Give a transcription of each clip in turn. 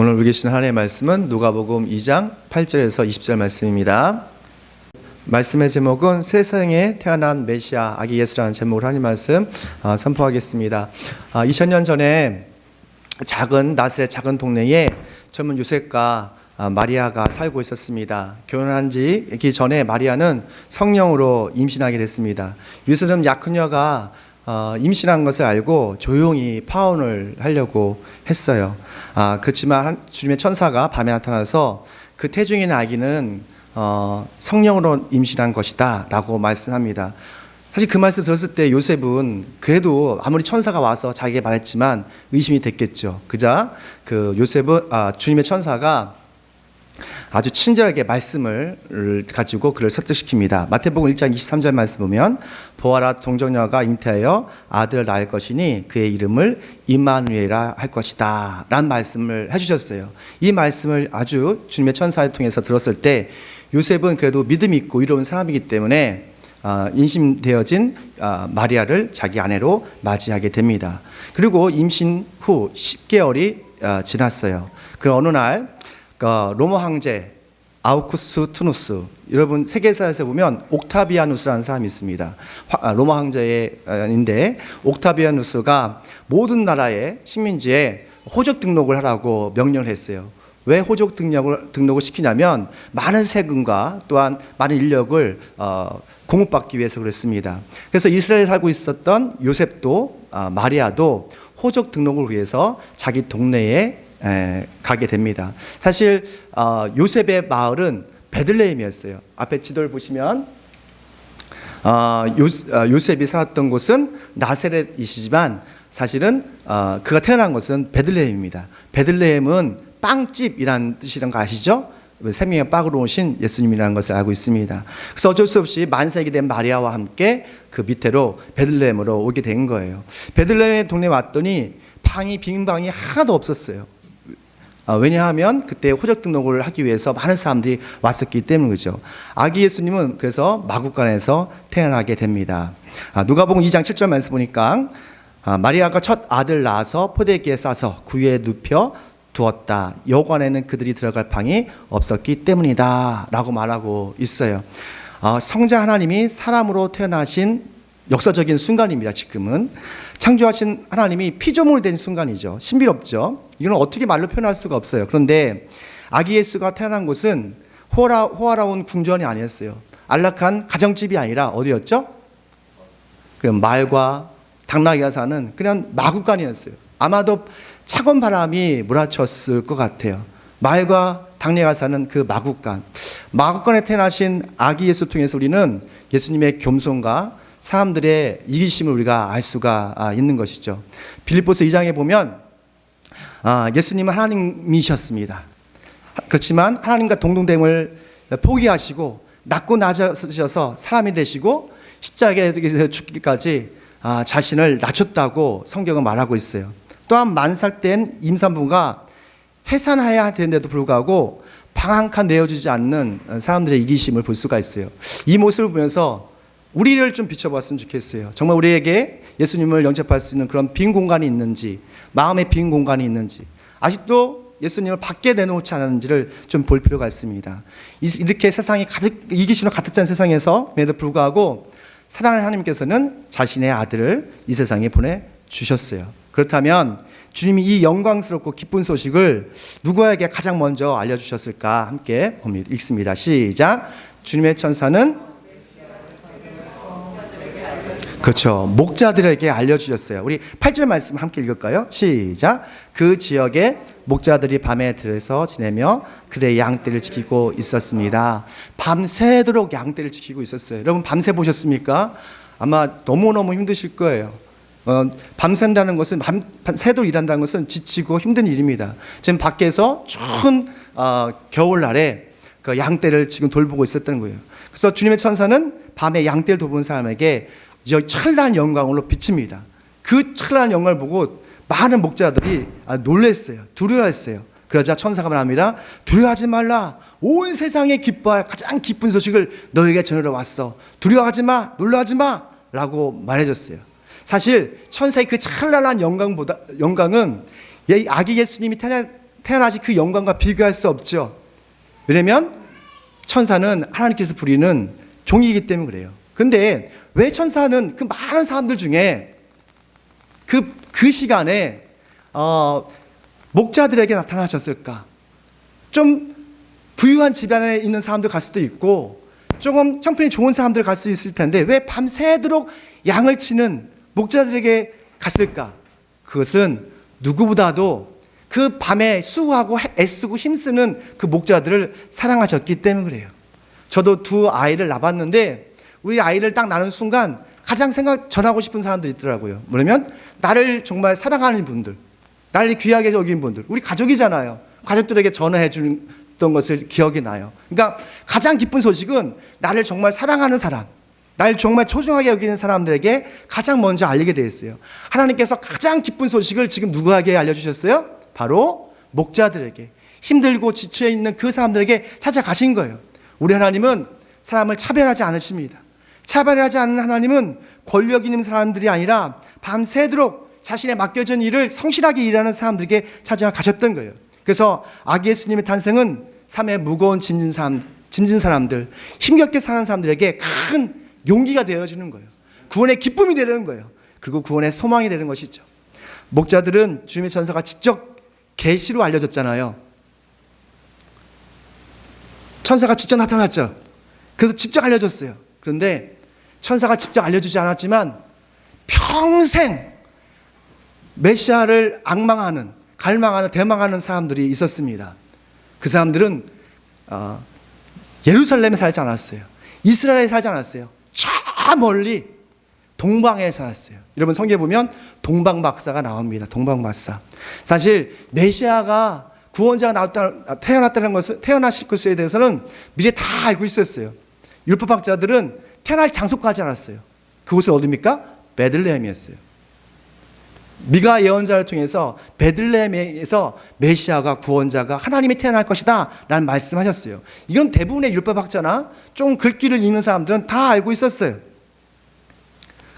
오늘 우리 계신 하나님의 말씀은 누가복음 2장 8절에서 20절 말씀입니다. 말씀의 제목은 세상에 태어난 메시아 아기 예수라는 제목으로 하나님 말씀 선포하겠습니다. 2000년 전에 나사렛 작은 동네에 젊은 요셉과 마리아가 살고 있었습니다. 결혼하기 전에 마리아는 성령으로 임신하게 됐습니다. 요셉은 약혼녀가 임신한 것을 알고 조용히 파혼을 하려고 했어요. 그렇지만 주님의 천사가 밤에 나타나서 그 태중에 있는 아기는 성령으로 임신한 것이다 라고 말씀합니다. 사실 그 말씀 들었을 때 요셉은 그래도 아무리 천사가 와서 자기에게 말했지만 의심이 됐겠죠. 그자 주님의 천사가 아주 친절하게 말씀을 가지고 그를 설득시킵니다. 마태복음 1장 23절 말씀 보면 보아라 동정녀가 잉태하여 아들을 낳을 것이니 그의 이름을 임마누엘이라 할 것이다 라는 말씀을 해주셨어요. 이 말씀을 아주 주님의 천사를 통해서 들었을 때 요셉은 그래도 믿음이 있고 이로운 사람이기 때문에 임신되어진 마리아를 자기 아내로 맞이하게 됩니다. 그리고 임신 후 10개월이 지났어요. 그 어느 날 로마 황제 아우구스투누스, 여러분 세계사에서 보면 옥타비아누스라는 사람이 있습니다. 로마 황제인데 옥타비아누스가 모든 나라의 식민지에 호적 등록을 하라고 명령을 했어요. 왜 호적 등록을 시키냐면 많은 세금과 또한 많은 인력을 공급받기 위해서 그랬습니다. 그래서 이스라엘에 살고 있었던 요셉도 마리아도 호적 등록을 위해서 자기 동네에 가게 됩니다. 사실 요셉의 마을은 베들레헴이었어요. 앞에 지도를 보시면 요셉이 살았던 곳은 나사렛이지만 사실은 그가 태어난 곳은 베들레헴입니다. 베들레헴은 빵집이라는 뜻이란 거 아시죠? 생명의 빵으로 오신 예수님이라는 것을 알고 있습니다. 그래서 어쩔 수 없이 만세기 된 마리아와 함께 그 밑으로 베들레헴으로 오게 된 거예요. 베들레헴 동네에 왔더니 빈 방이 하나도 없었어요. 왜냐하면 그때 호적 등록을 하기 위해서 많은 사람들이 왔었기 때문이죠. 아기 예수님은 그래서 마구간에서 태어나게 됩니다. 누가복음 2장 7절 말씀 보니까 마리아가 첫 아들 낳아서 포대기에 싸서 구유에 눕혀 두었다. 여관에는 그들이 들어갈 방이 없었기 때문이다 라고 말하고 있어요. 성자 하나님이 사람으로 태어나신 역사적인 순간입니다. 지금은 창조하신 하나님이 피조물 된 순간이죠. 신비롭죠. 이건 어떻게 말로 표현할 수가 없어요. 그런데 아기 예수가 태어난 곳은 호화로운 궁전이 아니었어요. 안락한 가정집이 아니라 어디였죠? 말과 당나귀가 사는 그냥 마구간이었어요. 아마도 차가운 바람이 몰아쳤을 것 같아요. 말과 당나귀가 사는 그 마구간에 태어나신 아기 예수 통해서 우리는 예수님의 겸손과 사람들의 이기심을 우리가 알 수가 있는 것이죠. 빌립보서 2장에 보면 예수님은 하나님이셨습니다. 그렇지만 하나님과 동등됨을 포기하시고 낮고 낮아지셔서 사람이 되시고 십자가에서 죽기까지 자신을 낮췄다고 성경은 말하고 있어요. 또한 만삭된 임산부가 해산해야 되는데도 불구하고 방 한 칸 내어주지 않는 사람들의 이기심을 볼 수가 있어요. 이 모습을 보면서 우리를 좀 비춰봤으면 좋겠어요. 정말 우리에게 예수님을 영접할 수 있는 그런 빈 공간이 있는지, 마음의 빈 공간이 있는지, 아직도 예수님을 밖에 내놓지 않았는지를 좀 볼 필요가 있습니다. 이렇게 세상이 이기심으로 가득 찬 세상에서에도 불구하고 사랑하는 하나님께서는 자신의 아들을 이 세상에 보내주셨어요. 그렇다면 주님이 이 영광스럽고 기쁜 소식을 누구에게 가장 먼저 알려주셨을까? 함께 읽습니다. 시작. 주님의 천사는 그렇죠. 목자들에게 알려주셨어요. 우리 8절 말씀 함께 읽을까요? 시작. 그 지역에 목자들이 밤에 들어서 지내며 그들의 양떼를 지키고 있었습니다. 밤새도록 양떼를 지키고 있었어요. 여러분 밤새 보셨습니까? 아마 너무너무 힘드실 거예요. 밤샌다는 것은 밤새도록 일한다는 것은 지치고 힘든 일입니다. 지금 밖에서 추운 겨울날에 그 양떼를 지금 돌보고 있었다는 거예요. 그래서 주님의 천사는 밤에 양떼를 돌보는 사람에게 찬란한 영광으로 비칩니다. 그 찬란한 영광을 보고 많은 목자들이 놀랐어요. 두려워했어요. 그러자 천사가 말합니다. 두려워하지 말라. 온 세상에 기뻐할 가장 기쁜 소식을 너에게 전하러 왔어. 두려워하지 마. 놀라지 마. 라고 말해줬어요. 사실 천사의 그 찬란한 영광은 아기 예수님이 태어나신 그 영광과 비교할 수 없죠. 왜냐면 천사는 하나님께서 부리는 종이기 때문에 그래요. 근데 왜 천사는 그 많은 사람들 중에 그 시간에 목자들에게 나타나셨을까? 좀 부유한 집안에 있는 사람들 갈 수도 있고 조금 형편이 좋은 사람들 갈 수 있을 텐데 왜 밤새도록 양을 치는 목자들에게 갔을까? 그것은 누구보다도 그 밤에 수고하고 애쓰고 힘쓰는 그 목자들을 사랑하셨기 때문에 그래요. 저도 두 아이를 낳았는데 우리 아이를 딱 낳는 순간 가장 전하고 싶은 사람들이 있더라고요. 뭐냐면 나를 정말 사랑하는 분들, 나를 귀하게 여긴 분들, 우리 가족이잖아요. 가족들에게 전화해 줬던 것을 기억이 나요. 그러니까 가장 기쁜 소식은 나를 정말 사랑하는 사람, 나를 정말 소중하게 여기는 사람들에게 가장 먼저 알리게 되었어요. 하나님께서 가장 기쁜 소식을 지금 누구에게 알려주셨어요? 바로 목자들에게, 힘들고 지쳐있는 그 사람들에게 찾아가신 거예요. 우리 하나님은 사람을 차별하지 않으십니다. 차별하지 않는 하나님은 권력 있는 사람들이 아니라 밤새도록 자신의 맡겨진 일을 성실하게 일하는 사람들에게 찾아가셨던 거예요. 그래서 아기 예수님의 탄생은 삶의 무거운 짐진 사람들, 힘겹게 사는 사람들에게 큰 용기가 되어주는 거예요. 구원의 기쁨이 되는 거예요. 그리고 구원의 소망이 되는 것이죠. 목자들은 주님의 천사가 직접 계시로 알려줬잖아요. 천사가 직접 나타났죠. 그래서 직접 알려줬어요. 그런데 천사가 직접 알려주지 않았지만 평생 메시아를 갈망하는 대망하는 사람들이 있었습니다. 그 사람들은 예루살렘에 살지 않았어요. 이스라엘에 살지 않았어요. 저 멀리 동방에 살았어요. 여러분 성경에 보면 동방박사가 나옵니다. 동방박사. 사실 메시아가 구원자가 태어나실 것에 대해서는 미리 다 알고 있었어요. 율법학자들은 태어날 장소까지 알았어요. 그곳은 어디입니까? 베들레헴이었어요. 미가 예언자를 통해서 베들레헴에서 메시아가 구원자가 하나님이 태어날 것이다 라는 말씀하셨어요. 이건 대부분의 율법학자나 좀 글귀를 읽는 사람들은 다 알고 있었어요.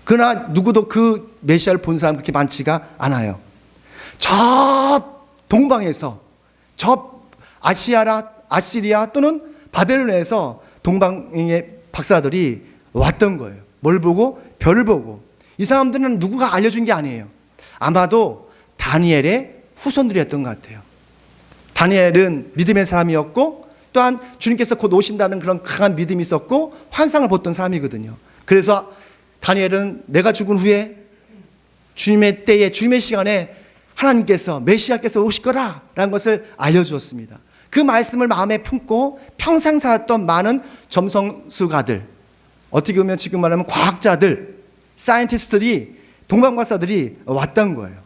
그러나 누구도 그 메시아를 본 사람 그렇게 많지가 않아요. 저 동방에서 저 아시리아 또는 바벨론에서 동방의 박사들이 왔던 거예요. 뭘 보고? 별을 보고. 이 사람들은 누구가 알려준 게 아니에요. 아마도 다니엘의 후손들이었던 것 같아요. 다니엘은 믿음의 사람이었고 또한 주님께서 곧 오신다는 그런 강한 믿음이 있었고 환상을 봤던 사람이거든요. 그래서 다니엘은 내가 죽은 후에 주님의 때에 주님의 시간에 하나님께서 메시아께서 오실 거라라는 것을 알려주었습니다. 그 말씀을 마음에 품고 평생 살았던 많은 점성술가들, 어떻게 보면 지금 말하면 과학자들, 사이언티스트들이 동방박사들이 왔던 거예요.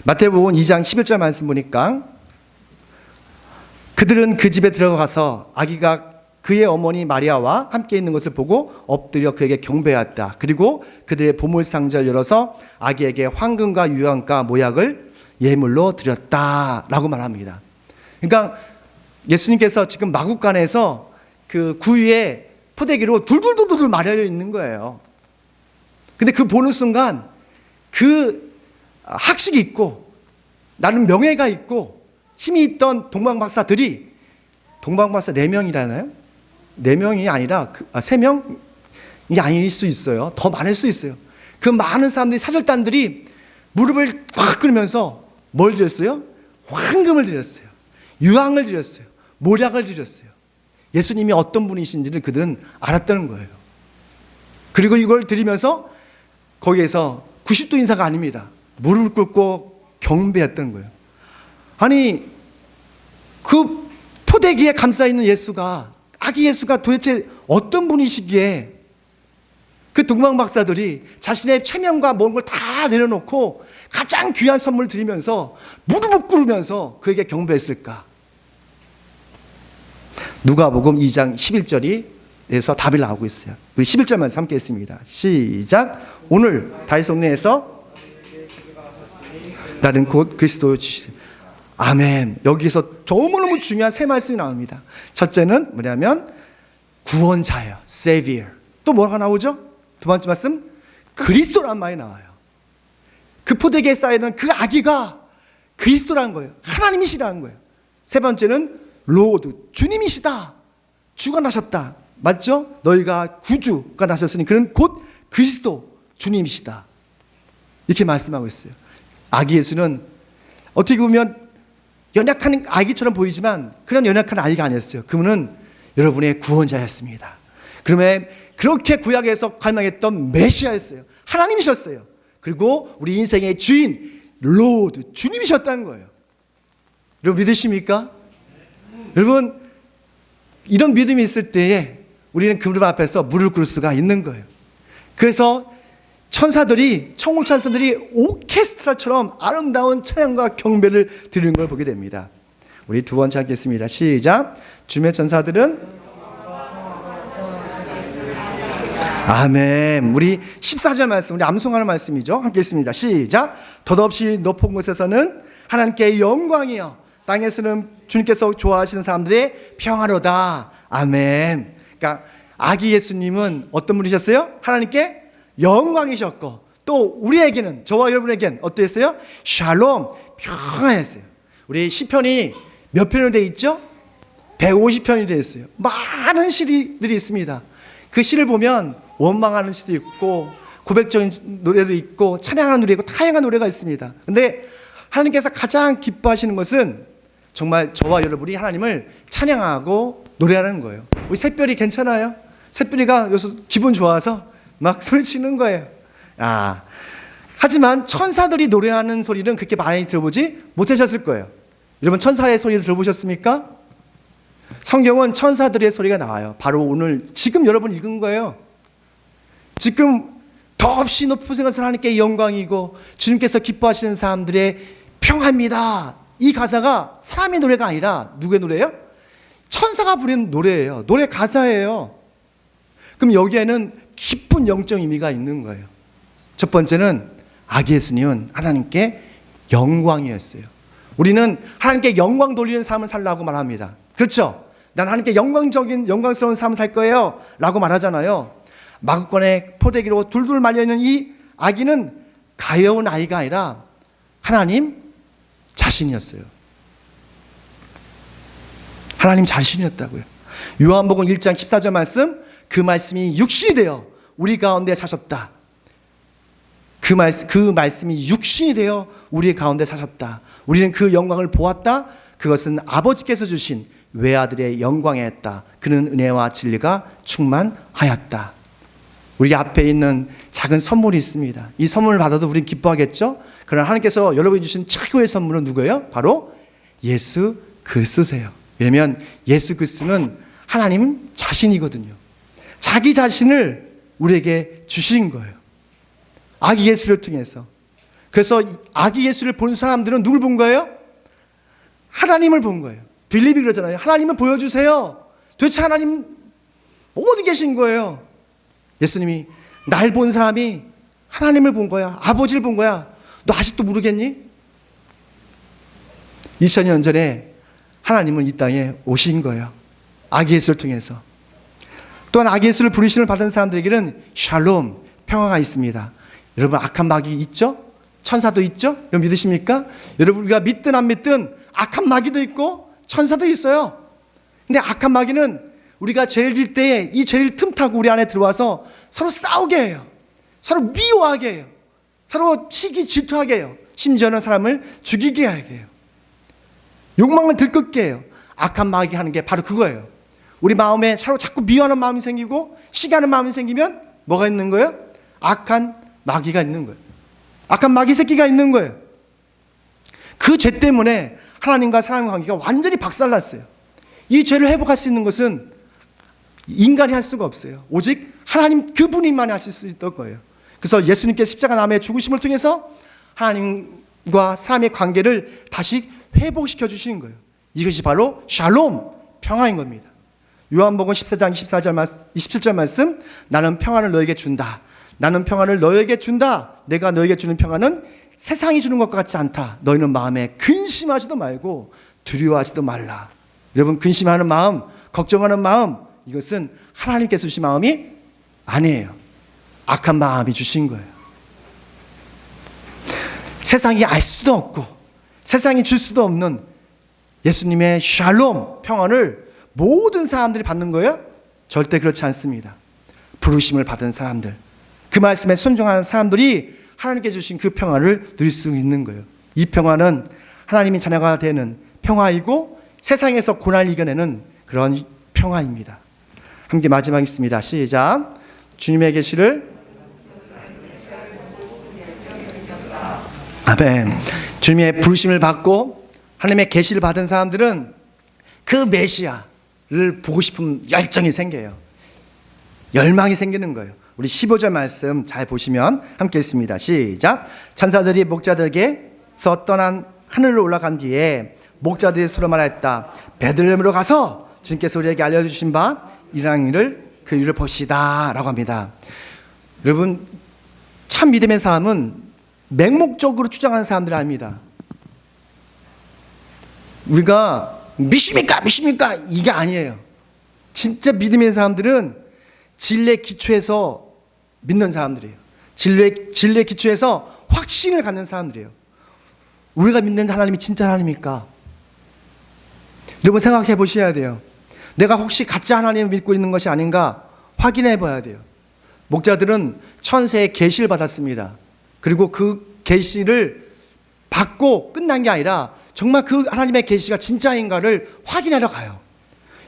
마태복음 2장 11절 말씀 보니까 그들은 그 집에 들어가서 아기가 그의 어머니 마리아와 함께 있는 것을 보고 엎드려 그에게 경배하였다. 그리고 그들의 보물상자를 열어서 아기에게 황금과 유황과 모약을 예물로 드렸다라고 말합니다. 그러니까 예수님께서 지금 마국간에서 그 구유에 포대기로 둘둘둘둘 말려 있는 거예요. 근데 그 보는 순간 그 학식이 있고 나름 명예가 있고 힘이 있던 동방박사들이 동방박사 4명이라나요? 4명이 아니라 3명이 아닐 수 있어요. 더 많을 수 있어요. 그 많은 사람들이 사절단들이 무릎을 확 꿇으면서 뭘 드렸어요? 황금을 드렸어요. 유황을 드렸어요. 모략을 드렸어요. 예수님이 어떤 분이신지를 그들은 알았다는 거예요. 그리고 이걸 드리면서 거기에서 90도 인사가 아닙니다. 무릎을 꿇고 경배했던 거예요. 아니 그 포대기에 감싸있는 예수가, 아기 예수가 도대체 어떤 분이시기에 그 동방박사들이 자신의 체면과 모든 걸 다 내려놓고 가장 귀한 선물을 드리면서 무릎을 꿇으면서 그에게 경배했을까? 누가복음 2장 11절에서 답이 나오고 있어요. 우리 11절만 함께 했습니다. 시작. 오늘 다윗 성내에서 나는 곧 그리스도 주시. 아멘. 여기서 너무너무 중요한 세 말씀이 나옵니다. 첫째는 뭐냐면 구원자예요. Savior. 또 뭐가 나오죠? 두 번째 말씀 그리스도란 말이 나와요. 그 포대기에 쌓이는 그 아기가 그리스도라는 거예요. 하나님이시라는 거예요. 세 번째는 로드, 주님이시다. 주가 나셨다. 맞죠? 너희가 구주가 나셨으니 그는 곧 그리스도 주님이시다. 이렇게 말씀하고 있어요. 아기 예수는 어떻게 보면 연약한 아기처럼 보이지만 그런 연약한 아이가 아니었어요. 그분은 여러분의 구원자였습니다. 그러면 그렇게 구약에서 갈망했던 메시아였어요. 하나님이셨어요. 그리고 우리 인생의 주인, 로드, 주님이셨다는 거예요. 여러분 믿으십니까? 여러분 이런 믿음이 있을 때에 우리는 그분 앞에서 무릎 꿇을 수가 있는 거예요. 그래서 천사들이, 천군 천사들이 오케스트라처럼 아름다운 찬양과 경배를 드리는 걸 보게 됩니다. 우리 두 번째 하겠습니다. 시작. 주님의 천사들은 아멘. 우리 14절 말씀, 우리 암송하는 말씀이죠. 함께 읽습니다. 시작. 덧없이 높은 곳에서는 하나님께 영광이요, 땅에서는 주님께서 좋아하시는 사람들의 평화로다. 아멘. 그러니까 아기 예수님은 어떤 분이셨어요? 하나님께 영광이셨고, 또 우리에게는, 저와 여러분에게는 어떠했어요? 샬롬, 평화였어요. 우리 시편이 몇 편으로 되어 있죠? 150편이 되어 있어요. 많은 시들이 있습니다. 그 시를 보면 원망하는 시도 있고 고백적인 노래도 있고 찬양하는 노래도 있고 다양한 노래가 있습니다. 그런데 하나님께서 가장 기뻐하시는 것은 정말 저와 여러분이 하나님을 찬양하고 노래하는 거예요. 우리 샛별이 괜찮아요? 샛별이가 요새 기분 좋아서 막 소리치는 거예요. 하지만 천사들이 노래하는 소리는 그렇게 많이 들어보지 못하셨을 거예요. 여러분 천사의 소리 들어보셨습니까? 성경은 천사들의 소리가 나와요. 바로 오늘 지금 여러분 읽은 거예요. 지금 더없이 높은 곳에서 하나님께 영광이고 주님께서 기뻐하시는 사람들의 평화입니다. 이 가사가 사람의 노래가 아니라 누구의 노래예요? 천사가 부르는 노래예요. 노래 가사예요. 그럼 여기에는 깊은 영적 의미가 있는 거예요. 첫 번째는 아기 예수님은 하나님께 영광이었어요. 우리는 하나님께 영광 돌리는 삶을 살라고 말합니다. 그렇죠? 난 하나님께 영광스러운 삶을 살 거예요 라고 말하잖아요. 마구간에 포대기로 둘둘 말려있는 이 아기는 가여운 아이가 아니라 하나님 자신이었어요. 하나님 자신이었다고요. 요한복음 1장 14절 말씀, 그 말씀이 육신이 되어 우리 가운데 사셨다. 그 말씀이 육신이 되어 우리 가운데 사셨다. 우리는 그 영광을 보았다. 그것은 아버지께서 주신 외아들의 영광이었다. 그는 은혜와 진리가 충만하였다. 우리 앞에 있는 작은 선물이 있습니다. 이 선물을 받아도 우리는 기뻐하겠죠? 그러나 하나님께서 여러분이 주신 최고의 선물은 누구예요? 바로 예수 그리스도세요. 왜냐하면 예수 그리스도는 하나님 자신이거든요. 자기 자신을 우리에게 주신 거예요. 아기 예수를 통해서. 그래서 아기 예수를 본 사람들은 누굴 본 거예요? 하나님을 본 거예요. 빌립이 그러잖아요. 하나님을 보여주세요. 도대체 하나님 어디 계신 거예요? 예수님이 날 본 사람이 하나님을 본 거야. 아버지를 본 거야. 너 아직도 모르겠니? 2000년 전에 하나님은 이 땅에 오신 거예요. 아기 예수를 통해서. 또한 아기 예수를 부르심을 받은 사람들에게는 샬롬, 평화가 있습니다. 여러분 악한 마귀 있죠? 천사도 있죠? 여러분 믿으십니까? 여러분 우리가 믿든 안 믿든 악한 마귀도 있고 천사도 있어요. 근데 악한 마귀는 우리가 죄를 질 때에 이 죄를 틈타고 우리 안에 들어와서 서로 싸우게 해요. 서로 미워하게 해요. 서로 시기 질투하게 해요. 심지어는 사람을 죽이게 하게 해요. 욕망을 들끓게 해요. 악한 마귀 하는 게 바로 그거예요. 우리 마음에 서로 자꾸 미워하는 마음이 생기고 시기하는 마음이 생기면 뭐가 있는 거예요? 악한 마귀가 있는 거예요. 악한 마귀 새끼가 있는 거예요. 그 죄 때문에 하나님과 사람의 관계가 완전히 박살났어요. 이 죄를 회복할 수 있는 것은 인간이 할 수가 없어요. 오직 하나님 그분이만 하실 수 있던 거예요. 그래서 예수님께서 십자가 나무의 죽으심을 통해서 하나님과 사람의 관계를 다시 회복시켜 주시는 거예요. 이것이 바로 샬롬, 평화인 겁니다. 요한복음 14장 27절 말씀, 나는 평화를 너에게 준다. 나는 평화를 너에게 준다. 내가 너에게 주는 평화는 세상이 주는 것과 같지 않다. 너희는 마음에 근심하지도 말고 두려워하지도 말라. 여러분 근심하는 마음, 걱정하는 마음, 이것은 하나님께서 주신 마음이 아니에요. 악한 마음이 주신 거예요. 세상이 알 수도 없고 세상이 줄 수도 없는 예수님의 샬롬, 평안을 모든 사람들이 받는 거예요? 절대 그렇지 않습니다. 부르심을 받은 사람들, 그 말씀에 순종하는 사람들이 하나님께 주신 그 평안을 누릴 수 있는 거예요. 이 평안은 하나님의 자녀가 되는 평화이고 세상에서 고난을 이겨내는 그런 평화입니다. 함께 마지막 있습니다. 시작. 주님의 계시를, 아멘. 주님의 부르심을 받고 하나님의 계시를 받은 사람들은 그 메시아를 보고 싶은 열정이 생겨요. 열망이 생기는 거예요. 우리 15절 말씀 잘 보시면 함께 읽습니다. 시작. 천사들이 목자들에게서 떠난 하늘로 올라간 뒤에 목자들이 서로 말했다. 베들레헴으로 가서 주님께서 우리에게 알려주신 바 일어난 일을 그 일을 봅시다 라고 합니다. 여러분, 참 믿음의 사람은 맹목적으로 주장하는 사람들이 아닙니다. 우리가 믿습니까? 이게 아니에요. 진짜 믿음의 사람들은 진리의 기초에서 믿는 사람들이에요. 진리의 기초에서 확신을 갖는 사람들이에요. 우리가 믿는 하나님이 진짜 하나님입니까? 여러분 생각해 보셔야 돼요. 내가 혹시 가짜 하나님을 믿고 있는 것이 아닌가 확인해 봐야 돼요. 목자들은 천세의 계시를 받았습니다. 그리고 그 계시를 받고 끝난 게 아니라 정말 그 하나님의 계시가 진짜인가를 확인하러 가요.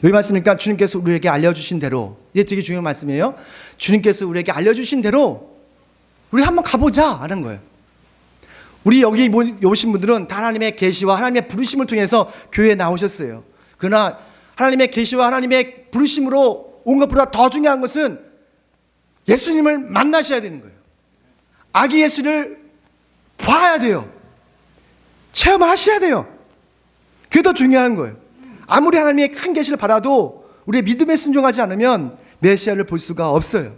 여기 말씀이니까 주님께서 우리에게 알려주신 대로, 이게 되게 중요한 말씀이에요. 주님께서 우리에게 알려주신 대로 우리 한번 가보자 하는 거예요. 우리 여기 오신 분들은 다 하나님의 계시와 하나님의 부르심을 통해서 교회에 나오셨어요. 그러나 하나님의 계시와 하나님의 부르심으로 온 것보다 더 중요한 것은 예수님을 만나셔야 되는 거예요. 아기 예수를 봐야 돼요. 체험하셔야 돼요. 그게 더 중요한 거예요. 아무리 하나님의 큰 계시를 받아도 우리의 믿음에 순종하지 않으면 메시아를 볼 수가 없어요.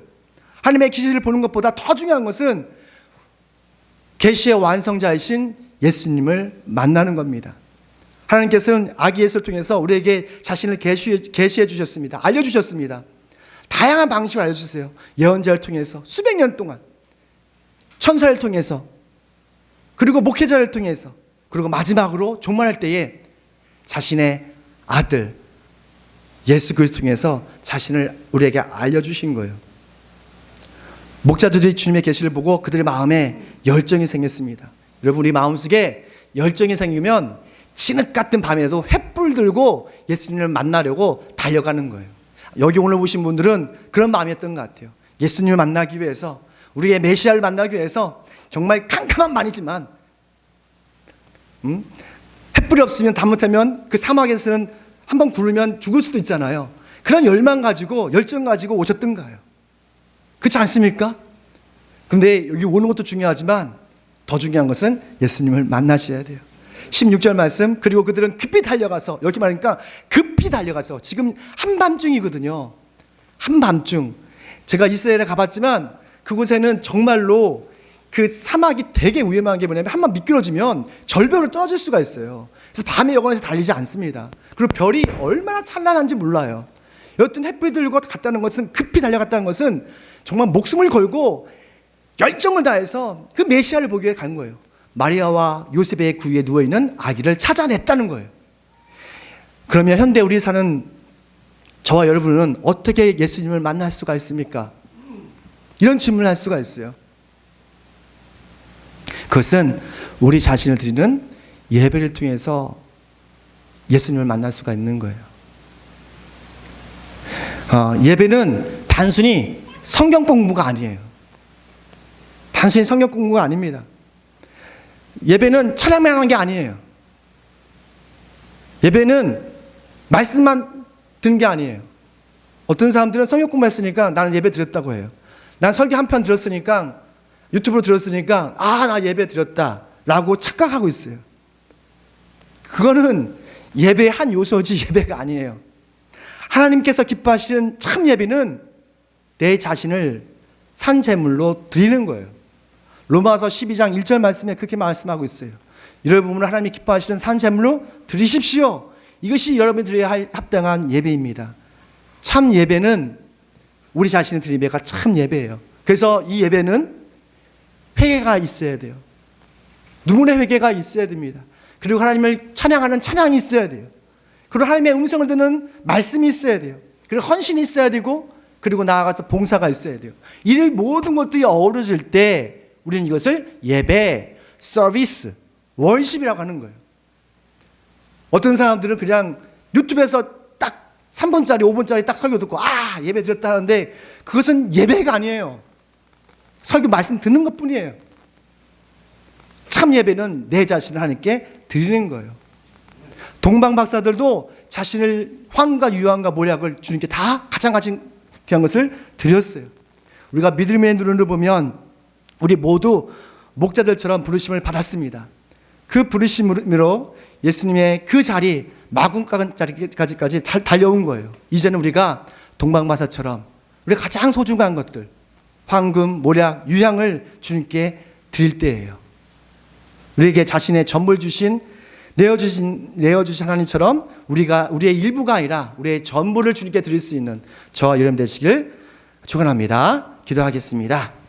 하나님의 계시를 보는 것보다 더 중요한 것은 계시의 완성자이신 예수님을 만나는 겁니다. 하나님께서는 아기 예수를 통해서 우리에게 자신을 계시해 주셨습니다. 알려주셨습니다. 다양한 방식으로 알려주세요. 예언자를 통해서 수백 년 동안, 천사를 통해서, 그리고 목회자를 통해서, 그리고 마지막으로 종말할 때에 자신의 아들 예수 그리스도를 통해서 자신을 우리에게 알려주신 거예요. 목자들이 주님의 계시를 보고 그들의 마음에 열정이 생겼습니다. 여러분, 우리 마음속에 열정이 생기면 진흙 같은 밤이라도 횃불 들고 예수님을 만나려고 달려가는 거예요. 여기 오늘 오신 분들은 그런 마음이었던 것 같아요. 예수님을 만나기 위해서, 우리의 메시아를 만나기 위해서 정말 캄캄한 밤이지만 횃불이 없으면 잘못하면 그 사막에서는 한번 굴르면 죽을 수도 있잖아요. 그런 열망 가지고, 열정 가지고 오셨던 거예요. 그렇지 않습니까? 근데 여기 오는 것도 중요하지만 더 중요한 것은 예수님을 만나셔야 돼요. 16절 말씀, 그리고 그들은 급히 달려가서, 여기 말하니까 급히 달려가서, 지금 한밤중이거든요. 한밤중. 제가 이스라엘에 가봤지만 그곳에는 정말로 그 사막이 되게 위험한 게 뭐냐면 한번 미끄러지면 절벽으로 떨어질 수가 있어요. 그래서 밤에 여관에서 달리지 않습니다. 그리고 별이 얼마나 찬란한지 몰라요. 여튼 햇불 들고 갔다는 것은, 급히 달려갔다는 것은 정말 목숨을 걸고 열정을 다해서 그 메시아를 보기 위해 간 거예요. 마리아와 요셉의 구유에 누워있는 아기를 찾아냈다는 거예요. 그러면 현대 우리 사는 저와 여러분은 어떻게 예수님을 만날 수가 있습니까? 이런 질문을 할 수가 있어요. 그것은 우리 자신을 드리는 예배를 통해서 예수님을 만날 수가 있는 거예요. 예배는 단순히 성경 공부가 아니에요. 단순히 성경 공부가 아닙니다. 예배는 찬양만 하는 게 아니에요. 예배는 말씀만 듣는 게 아니에요. 어떤 사람들은 성경 공부했으니까 나는 예배 드렸다고 해요. 난 설교 한 편 들었으니까, 유튜브로 들었으니까 나 예배 드렸다 라고 착각하고 있어요. 그거는 예배의 한 요소지 예배가 아니에요. 하나님께서 기뻐하시는 참 예배는 내 자신을 산제물로 드리는 거예요. 로마서 12장 1절 말씀에 그렇게 말씀하고 있어요. 여러분은 하나님이 기뻐하시는 산제물로 드리십시오. 이것이 여러분이 드려야 할 합당한 예배입니다. 참 예배는 우리 자신을 드리는 예배가 참 예배예요. 그래서 이 예배는 회개가 있어야 돼요. 누군의 회개가 있어야 됩니다. 그리고 하나님을 찬양하는 찬양이 있어야 돼요. 그리고 하나님의 음성을 듣는 말씀이 있어야 돼요. 그리고 헌신이 있어야 되고, 그리고 나아가서 봉사가 있어야 돼요. 이 모든 것들이 어우러질 때 우리는 이것을 예배, 서비스, 월십이라고 하는 거예요. 어떤 사람들은 그냥 유튜브에서 딱 3분짜리, 5분짜리 딱 설교 듣고 예배 드렸다 하는데 그것은 예배가 아니에요. 설교 말씀 듣는 것뿐이에요. 참 예배는 내 자신을 하나님께 드리는 거예요. 동방 박사들도 자신을 황과 유황과 모략을 주님께 다 가장 귀한 것을 드렸어요. 우리가 믿음의 눈으로 보면 우리 모두 목자들처럼 부르심을 받았습니다. 그 부르심으로 예수님의 그 자리, 마군까지까지 잘 달려온 거예요. 이제는 우리가 동방마사처럼 우리가 가장 소중한 것들, 황금, 모략, 유향을 주님께 드릴 때예요. 우리에게 자신의 전부를 내어주신 하나님처럼 우리의 일부가 아니라 우리의 전부를 주님께 드릴 수 있는 저와 여러분 되시길 축원합니다. 기도하겠습니다.